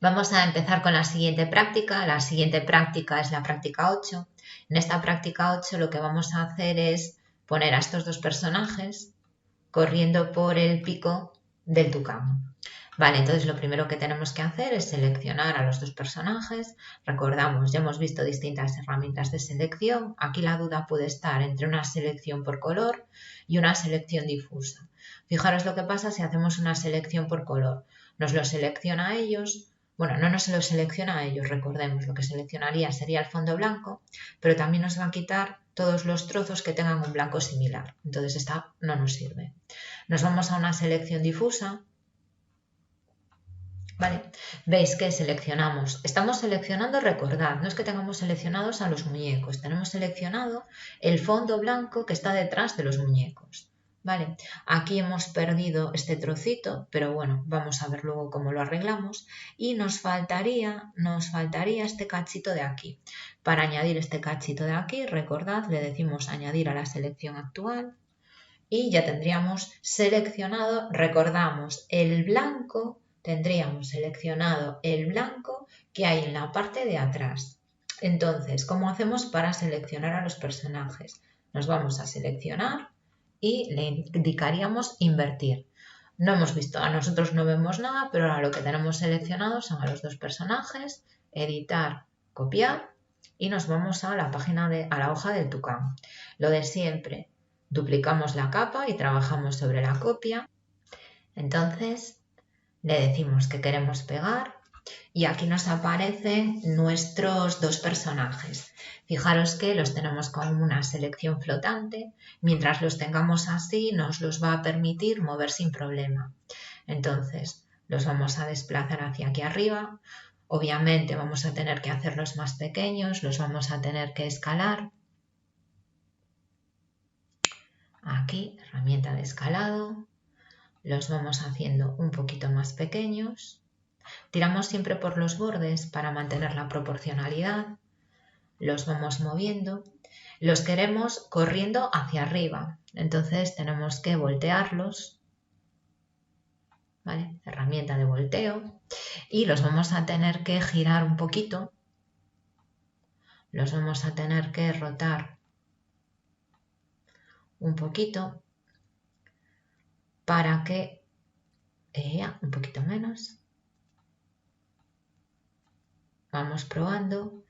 Vamos a empezar con la siguiente práctica. La siguiente práctica es la práctica 8. En esta práctica 8 lo que vamos a hacer es poner a estos dos personajes corriendo por el pico del tucán. Vale, entonces lo primero que tenemos que hacer es seleccionar a los dos personajes. Recordamos, ya hemos visto distintas herramientas de selección. Aquí la duda puede estar entre una selección por color y una selección difusa. Fijaros lo que pasa si hacemos una selección por color. Nos lo selecciona a ellos. Bueno, no nos lo selecciona a ellos, recordemos, lo que seleccionaría sería el fondo blanco, pero también nos va a quitar todos los trozos que tengan un blanco similar. Entonces esta no nos sirve. Nos vamos a una selección difusa. Vale, veis que seleccionamos. Estamos seleccionando, recordad, no es que tengamos seleccionados a los muñecos, tenemos seleccionado el fondo blanco que está detrás de los muñecos. Vale, aquí hemos perdido este trocito, pero bueno, vamos a ver luego cómo lo arreglamos. Y nos faltaría este cachito de aquí. Para añadir este cachito de aquí, recordad, le decimos añadir a la selección actual. Y ya tendríamos seleccionado, recordamos, el blanco, tendríamos seleccionado el blanco que hay en la parte de atrás. Entonces, ¿cómo hacemos para seleccionar a los personajes? Nos vamos a seleccionar y le indicaríamos invertir. No hemos visto, a nosotros no vemos nada, pero ahora lo que tenemos seleccionado son a los dos personajes, editar, copiar y nos vamos a la página a la hoja del tucán. Lo de siempre, duplicamos la capa y trabajamos sobre la copia. Entonces le decimos que queremos pegar y aquí nos aparecen nuestros dos personajes. Fijaros que los tenemos con una selección flotante. Mientras los tengamos así nos los va a permitir mover sin problema. Entonces los vamos a desplazar hacia aquí arriba. Obviamente vamos a tener que hacerlos más pequeños, los vamos a tener que escalar. Aquí, herramienta de escalado, los vamos haciendo un poquito más pequeños. Tiramos siempre por los bordes para mantener la proporcionalidad. Los vamos moviendo. Los queremos corriendo hacia arriba, entonces tenemos que voltearlos. ¿Vale? Herramienta de volteo. Y los vamos a tener que girar un poquito. Los vamos a tener que rotar un poquito para que un poquito menos. Vamos probando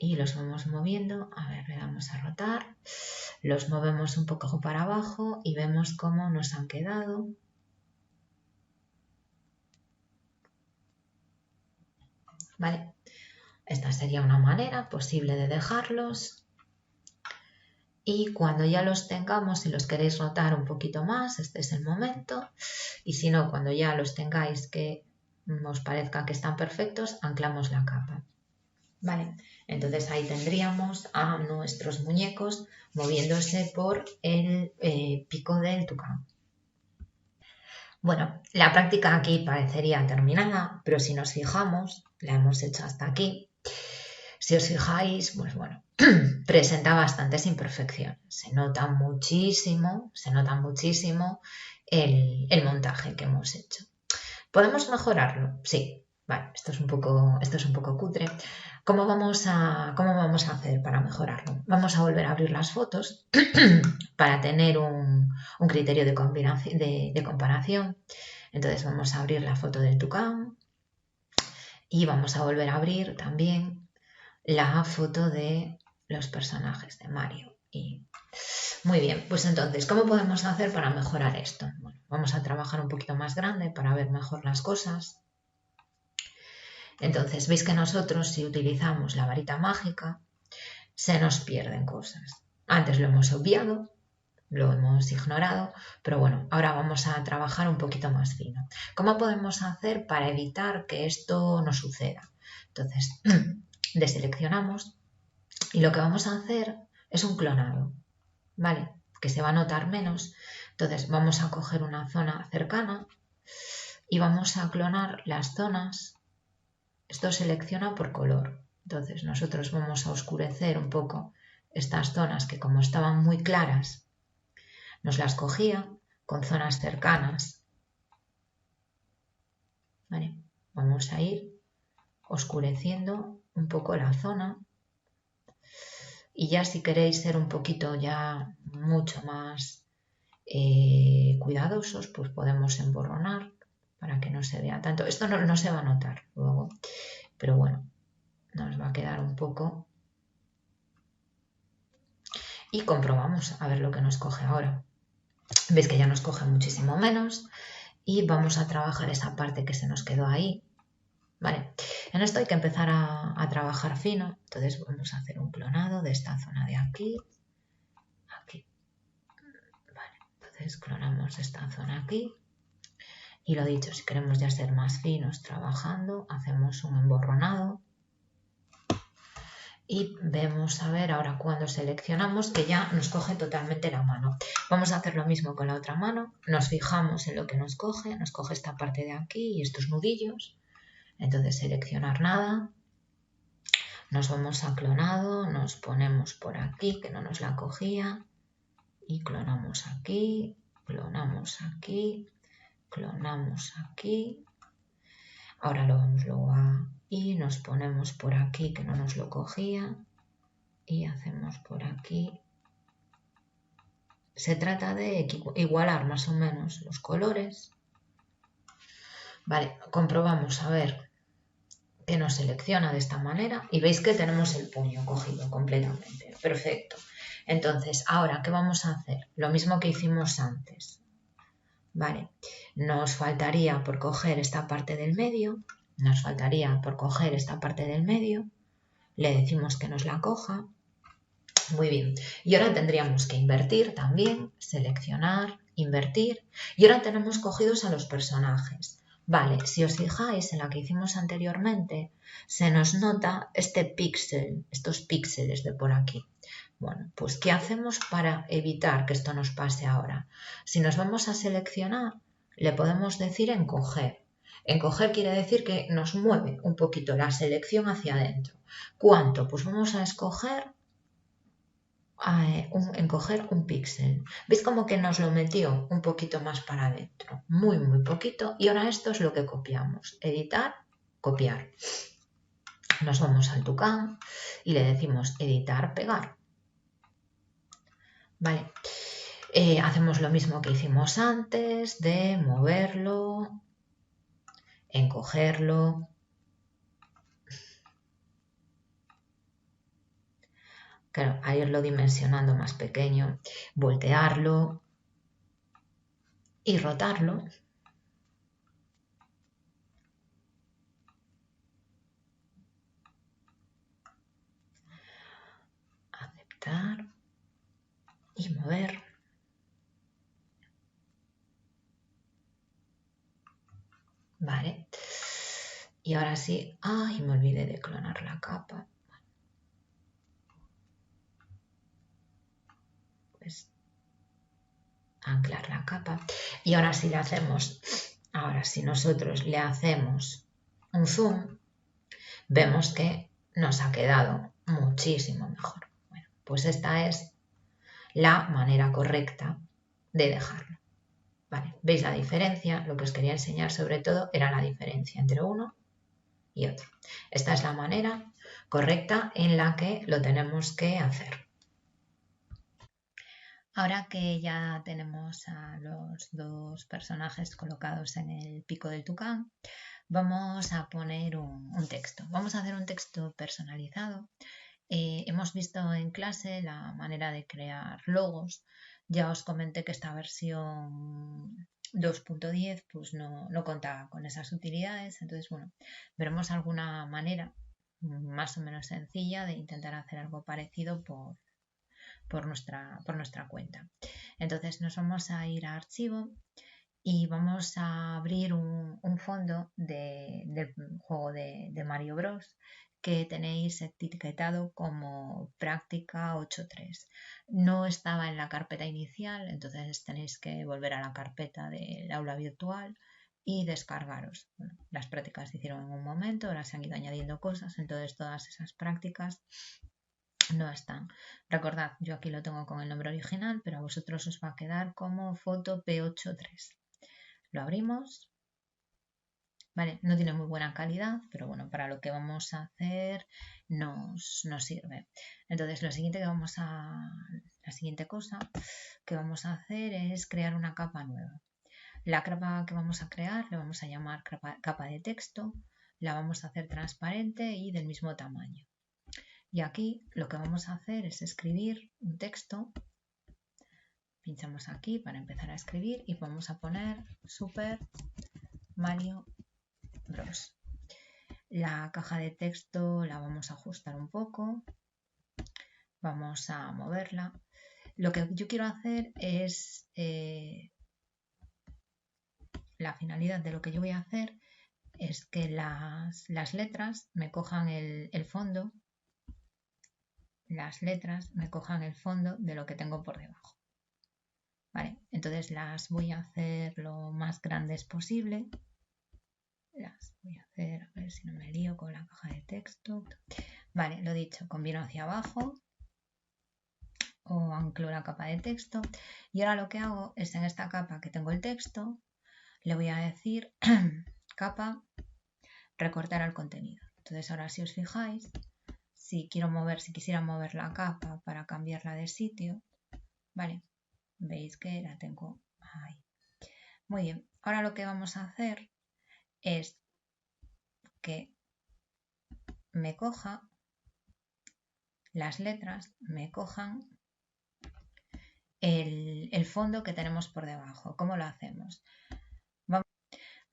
y los vamos moviendo. A ver, le damos a rotar. Los movemos un poco para abajo y vemos cómo nos han quedado. Vale, esta sería una manera posible de dejarlos. Y cuando ya los tengamos, si los queréis rotar un poquito más, este es el momento. Y si no, cuando ya los tengáis que os parezca que están perfectos, anclamos la capa. Vale, entonces ahí tendríamos a nuestros muñecos moviéndose por el pico del tucán. Bueno, la práctica aquí parecería terminada, pero si nos fijamos, la hemos hecho hasta aquí. Si os fijáis, pues bueno, presenta bastantes imperfecciones. Se nota muchísimo el montaje que hemos hecho. ¿Podemos mejorarlo? Sí. Vale, esto es un poco cutre. ¿Cómo vamos a hacer para mejorarlo? Vamos a volver a abrir las fotos para tener un criterio de comparación. Entonces vamos a abrir la foto del tucán y vamos a volver a abrir también la foto de los personajes de Mario. Muy bien, pues entonces, ¿cómo podemos hacer para mejorar esto? Bueno, vamos a trabajar un poquito más grande para ver mejor las cosas. Entonces, veis que nosotros, si utilizamos la varita mágica, se nos pierden cosas. Antes lo hemos obviado, lo hemos ignorado, pero bueno, ahora vamos a trabajar un poquito más fino. ¿Cómo podemos hacer para evitar que esto no suceda? Entonces, deseleccionamos y lo que vamos a hacer es un clonado, ¿vale? Que se va a notar menos. Entonces, vamos a coger una zona cercana y vamos a clonar las zonas. Esto selecciona por color. Entonces nosotros vamos a oscurecer un poco estas zonas que como estaban muy claras, nos las cogía con zonas cercanas. Vale, vamos a ir oscureciendo un poco la zona. Y ya si queréis ser un poquito ya mucho más cuidadosos, pues podemos emborronar para que no se vea tanto. Esto no se va a notar luego, pero bueno, nos va a quedar un poco. Y comprobamos a ver lo que nos coge ahora. Veis que ya nos coge muchísimo menos y vamos a trabajar esa parte que se nos quedó ahí. Vale, en esto hay que empezar a trabajar fino, entonces vamos a hacer un clonado de esta zona de aquí, aquí. Vale, entonces clonamos esta zona aquí. Y lo dicho, si queremos ya ser más finos trabajando, hacemos un emborronado. Y vemos a ver ahora cuando seleccionamos que ya nos coge totalmente la mano. Vamos a hacer lo mismo con la otra mano. Nos fijamos en lo que nos coge esta parte de aquí y estos nudillos. Entonces seleccionar nada. Nos vamos a clonado, nos ponemos por aquí que no nos la cogía. Y clonamos aquí, clonamos aquí, clonamos aquí. Ahora lo vamos luego a... Y nos ponemos por aquí que no nos lo cogía. Y hacemos por aquí. Se trata de igualar más o menos los colores. Vale, comprobamos a ver que nos selecciona de esta manera y veis que tenemos el puño cogido completamente. Perfecto. Entonces, ahora, ¿qué vamos a hacer? Lo mismo que hicimos antes. Vale, nos faltaría por coger esta parte del medio. Nos faltaría por coger esta parte del medio. Le decimos que nos la coja. Muy bien. Y ahora tendríamos que invertir también, seleccionar, invertir. Y ahora tenemos cogidos a los personajes. Vale, si os fijáis en la que hicimos anteriormente, se nos nota este píxel, estos píxeles de por aquí. Bueno, pues ¿qué hacemos para evitar que esto nos pase ahora? Si nos vamos a seleccionar, le podemos decir encoger. Encoger quiere decir que nos mueve un poquito la selección hacia adentro. ¿Cuánto? Pues vamos a escoger encoger un píxel. ¿Veis como que nos lo metió un poquito más para adentro? Muy, muy poquito. Y ahora esto es lo que copiamos. Editar, copiar. Nos vamos al Tucán y le decimos editar, pegar. Vale. Hacemos lo mismo que hicimos antes de moverlo, encogerlo. Claro, a irlo dimensionando más pequeño, voltearlo y rotarlo. Aceptar y mover. Vale. Y ahora sí, ay, me olvidé de clonar la capa. Pues anclar la capa. Y ahora sí le hacemos, ahora si nosotros le hacemos un zoom, vemos que nos ha quedado muchísimo mejor. Bueno, pues esta es la manera correcta de dejarlo. Vale, ¿veis la diferencia? Lo que os quería enseñar sobre todo era la diferencia entre uno y otro. Esta es la manera correcta en la que lo tenemos que hacer. Ahora que ya tenemos a los dos personajes colocados en el pico del tucán, vamos a poner un texto. Vamos a hacer un texto personalizado. Hemos visto en clase la manera de crear logos. Ya os comenté que esta versión 2.10 pues no contaba con esas utilidades. Entonces, bueno, veremos alguna manera más o menos sencilla de intentar hacer algo parecido por nuestra cuenta. Entonces nos vamos a ir a archivo y vamos a abrir un fondo del juego de Mario Bros que tenéis etiquetado como práctica 8.3. No estaba en la carpeta inicial, entonces tenéis que volver a la carpeta del aula virtual y descargaros. Bueno, las prácticas se hicieron en un momento, ahora se han ido añadiendo cosas, entonces todas esas prácticas no están. Recordad, yo aquí lo tengo con el nombre original, pero a vosotros os va a quedar como foto P83. Lo abrimos ¿vale? No tiene muy buena calidad, pero bueno, para lo que vamos a hacer nos sirve. Entonces, la siguiente cosa que vamos a hacer es crear una capa nueva. La capa que vamos a crear le vamos a llamar capa de texto, la vamos a hacer transparente y del mismo tamaño. Y aquí lo que vamos a hacer es escribir un texto. Pinchamos aquí para empezar a escribir y vamos a poner Super Mario Bros. La caja de texto la vamos a ajustar un poco. Vamos a moverla. Lo que yo quiero hacer es la finalidad de lo que yo voy a hacer es que las letras me cojan el fondo, las letras me cojan el fondo de lo que tengo por debajo. Vale, entonces las voy a hacer lo más grandes posible. Las voy a hacer, a ver si no me lío con la caja de texto. Vale, lo dicho, combino hacia abajo o anclo la capa de texto. Y ahora lo que hago es en esta capa que tengo el texto, le voy a decir capa, recortar al contenido. Entonces ahora si os fijáis, si quisiera mover la capa para cambiarla de sitio, vale, veis que la tengo ahí. Muy bien, ahora lo que vamos a hacer es que me coja las letras, me cojan el fondo que tenemos por debajo. ¿Cómo lo hacemos?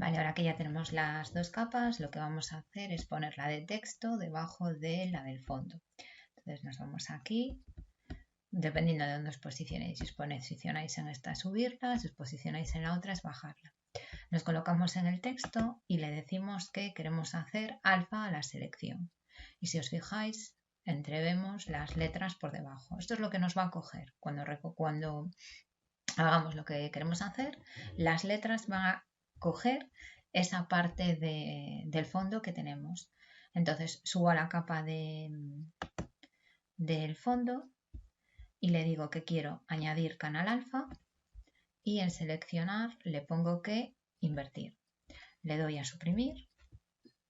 Vale, ahora que ya tenemos las dos capas, lo que vamos a hacer es poner la de texto debajo de la del fondo. Entonces nos vamos aquí, dependiendo de dónde os posicionéis. Si os posicionáis en esta es subirla, si os posicionáis en la otra es bajarla. Nos colocamos en el texto y le decimos que queremos hacer alfa a la selección. Y si os fijáis, entrevemos las letras por debajo. Esto es lo que nos va a coger cuando hagamos lo que queremos hacer. Las letras van a coger esa parte del fondo que tenemos. Entonces subo a la capa del fondo y le digo que quiero añadir canal alfa y en seleccionar le pongo que invertir. Le doy a suprimir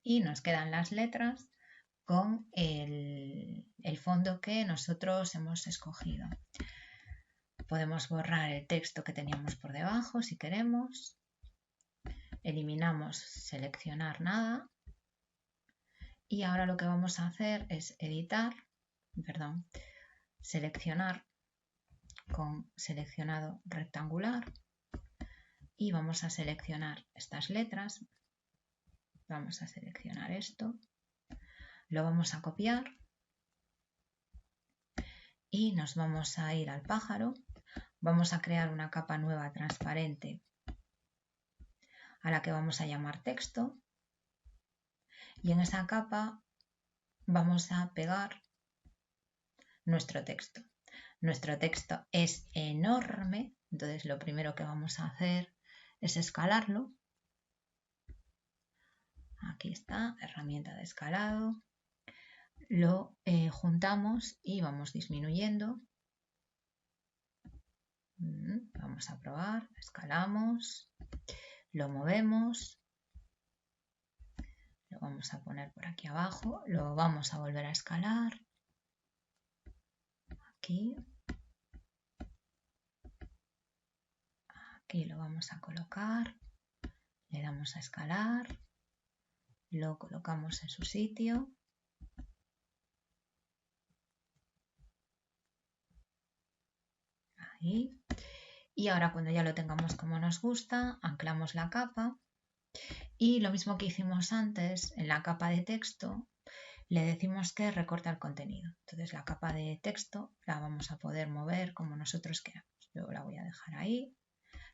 y nos quedan las letras con el fondo que nosotros hemos escogido. Podemos borrar el texto que teníamos por debajo si queremos. Eliminamos seleccionar nada. Y ahora lo que vamos a hacer es seleccionar con seleccionado rectangular y vamos a seleccionar estas letras. Vamos a seleccionar esto. Lo vamos a copiar y nos vamos a ir al pájaro. Vamos a crear una capa nueva transparente a la que vamos a llamar texto y en esa capa vamos a pegar nuestro texto. Nuestro texto es enorme, entonces lo primero que vamos a hacer es escalarlo. Aquí está, herramienta de escalado. Lo juntamos y vamos disminuyendo. Vamos a probar, escalamos, lo movemos, lo vamos a poner por aquí abajo, lo vamos a volver a escalar, aquí lo vamos a colocar, le damos a escalar, lo colocamos en su sitio. Ahí. Y ahora cuando ya lo tengamos como nos gusta, anclamos la capa y lo mismo que hicimos antes en la capa de texto, le decimos que recorta el contenido. Entonces la capa de texto la vamos a poder mover como nosotros queramos. Yo la voy a dejar ahí,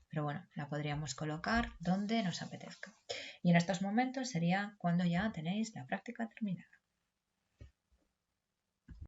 pero bueno, la podríamos colocar donde nos apetezca. Y en estos momentos sería cuando ya tenéis la práctica terminada.